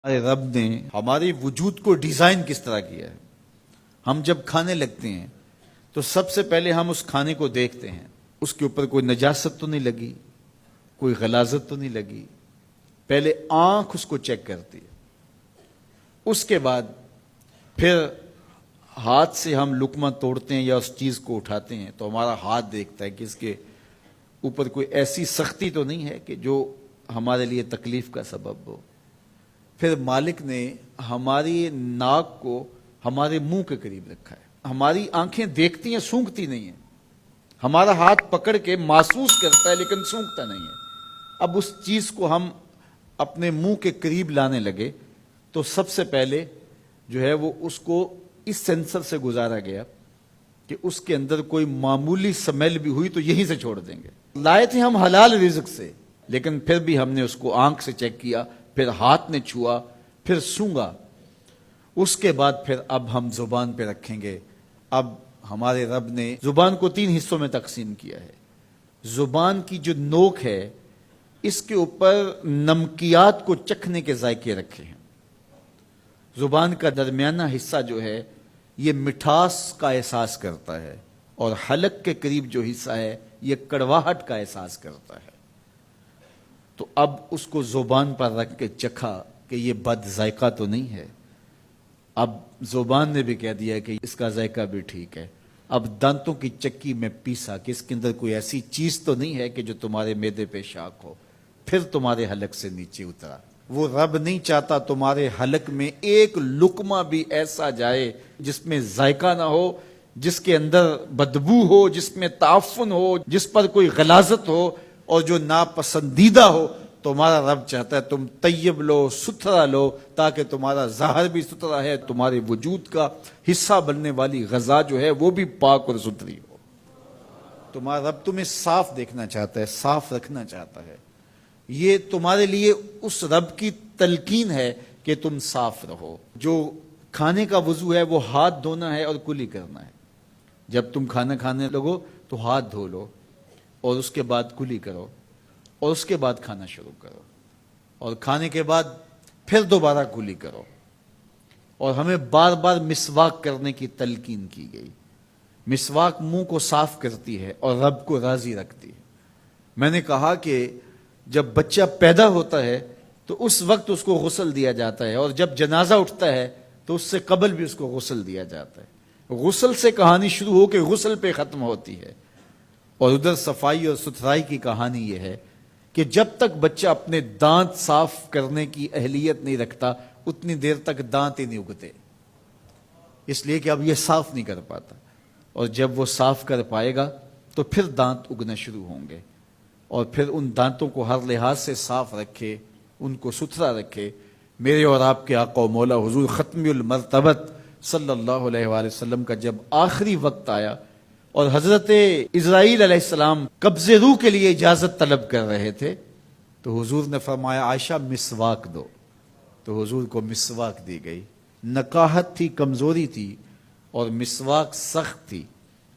ہمارے رب نے ہمارے وجود کو ڈیزائن کس طرح کیا ہے. ہم جب کھانے لگتے ہیں تو سب سے پہلے ہم اس کھانے کو دیکھتے ہیں, اس کے اوپر کوئی نجاست تو نہیں لگی, کوئی غلاظت تو نہیں لگی. پہلے آنکھ اس کو چیک کرتی ہے, اس کے بعد پھر ہاتھ سے ہم لقمہ توڑتے ہیں یا اس چیز کو اٹھاتے ہیں تو ہمارا ہاتھ دیکھتا ہے کہ اس کے اوپر کوئی ایسی سختی تو نہیں ہے کہ جو ہمارے لیے تکلیف کا سبب ہو. پھر مالک نے ہماری ناک کو ہمارے منہ کے قریب رکھا ہے. ہماری آنکھیں دیکھتی ہیں, سونگتی نہیں ہیں. ہمارا ہاتھ پکڑ کے محسوس کرتا ہے لیکن سونگتا نہیں ہے. اب اس چیز کو ہم اپنے منہ کے قریب لانے لگے تو سب سے پہلے جو ہے وہ اس کو اس سینسر سے گزارا گیا کہ اس کے اندر کوئی معمولی سمیل بھی ہوئی تو یہیں سے چھوڑ دیں گے. لائے تھے ہم حلال رزق سے, لیکن پھر بھی ہم نے اس کو آنکھ سے چیک کیا, پھر ہاتھ نے چھوا, پھر سونگا. اس کے بعد پھر اب ہم زبان پہ رکھیں گے. اب ہمارے رب نے زبان کو 3 حصوں میں تقسیم کیا ہے. زبان کی جو نوک ہے اس کے اوپر نمکیات کو چکھنے کے ذائقے رکھے ہیں. زبان کا درمیانہ حصہ جو ہے یہ مٹھاس کا احساس کرتا ہے, اور حلق کے قریب جو حصہ ہے یہ کڑواہٹ کا احساس کرتا ہے. تو اب اس کو زبان پر رکھ کے چکھا کہ یہ بد ذائقہ تو نہیں ہے. اب زبان نے بھی کہہ دیا کہ اس کا ذائقہ بھی ٹھیک ہے. اب دانتوں کی چکی میں پیسا کہ اس کے اندر کوئی ایسی چیز تو نہیں ہے کہ جو تمہارے معدے پہ شاک ہو. پھر تمہارے حلق سے نیچے اترا. وہ رب نہیں چاہتا تمہارے حلق میں ایک لقمہ بھی ایسا جائے جس میں ذائقہ نہ ہو, جس کے اندر بدبو ہو, جس میں تعفن ہو, جس پر کوئی غلاظت ہو اور جو ناپسندیدہ ہو. تمہارا رب چاہتا ہے تم طیب لو, ستھرا لو, تاکہ تمہارا ظاہر بھی ستھرا ہے, تمہارے وجود کا حصہ بننے والی غذا جو ہے وہ بھی پاک اور ستھری ہو. تمہارا رب تمہیں صاف دیکھنا چاہتا ہے, صاف رکھنا چاہتا ہے. یہ تمہارے لیے اس رب کی تلقین ہے کہ تم صاف رہو. جو کھانے کا وضو ہے وہ ہاتھ دھونا ہے اور کلی کرنا ہے. جب تم کھانا کھانے لگو تو ہاتھ دھو لو اور اس کے بعد کلی کرو اور اس کے بعد کھانا شروع کرو, اور کھانے کے بعد پھر دوبارہ کلی کرو. اور ہمیں بار بار مسواک کرنے کی تلقین کی گئی. مسواک منہ کو صاف کرتی ہے اور رب کو راضی رکھتی ہے. میں نے کہا کہ جب بچہ پیدا ہوتا ہے تو اس وقت اس کو غسل دیا جاتا ہے, اور جب جنازہ اٹھتا ہے تو اس سے قبل بھی اس کو غسل دیا جاتا ہے. غسل سے کہانی شروع ہو کے غسل پہ ختم ہوتی ہے. اور ادھر صفائی اور ستھرائی کی کہانی یہ ہے کہ جب تک بچہ اپنے دانت صاف کرنے کی اہلیت نہیں رکھتا اتنی دیر تک دانت ہی نہیں اگتے, اس لیے کہ اب یہ صاف نہیں کر پاتا. اور جب وہ صاف کر پائے گا تو پھر دانت اگنا شروع ہوں گے, اور پھر ان دانتوں کو ہر لحاظ سے صاف رکھے, ان کو ستھرا رکھے. میرے اور آپ کے آقا و مولا حضور ختم المرتبت صلی اللہ علیہ وآلہ وسلم کا جب آخری وقت آیا اور حضرت اسرائیل علیہ السلام قبض روح کے لیے اجازت طلب کر رہے تھے تو حضور نے فرمایا عائشہ مسواک دو, تو حضور کو مسواک دی گئی. نکاحت تھی, کمزوری تھی, اور مسواک سخت تھی,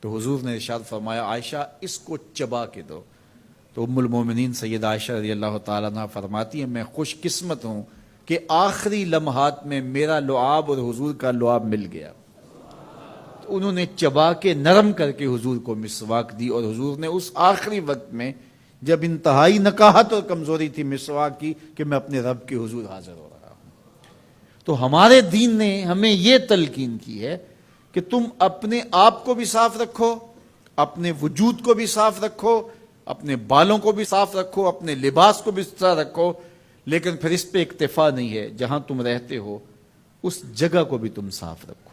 تو حضور نے ارشاد فرمایا عائشہ اس کو چبا کے دو. تو ام المومنین سید عائشہ رضی اللہ تعالیٰ عنہ فرماتی ہیں میں خوش قسمت ہوں کہ آخری لمحات میں میرا لعاب اور حضور کا لعاب مل گیا. تو انہوں نے چبا کے نرم کر کے حضور کو مسواک دی, اور حضور نے اس آخری وقت میں جب انتہائی نکاحت اور کمزوری تھی مسواک کی کہ میں اپنے رب کے حضور حاضر ہو رہا ہوں. تو ہمارے دین نے ہمیں یہ تلقین کی ہے کہ تم اپنے آپ کو بھی صاف رکھو, اپنے وجود کو بھی صاف رکھو, اپنے بالوں کو بھی صاف رکھو, اپنے لباس کو بھی ستھرا رکھو. لیکن پھر اس پہ اکتفا نہیں ہے, جہاں تم رہتے ہو اس جگہ کو بھی تم صاف رکھو.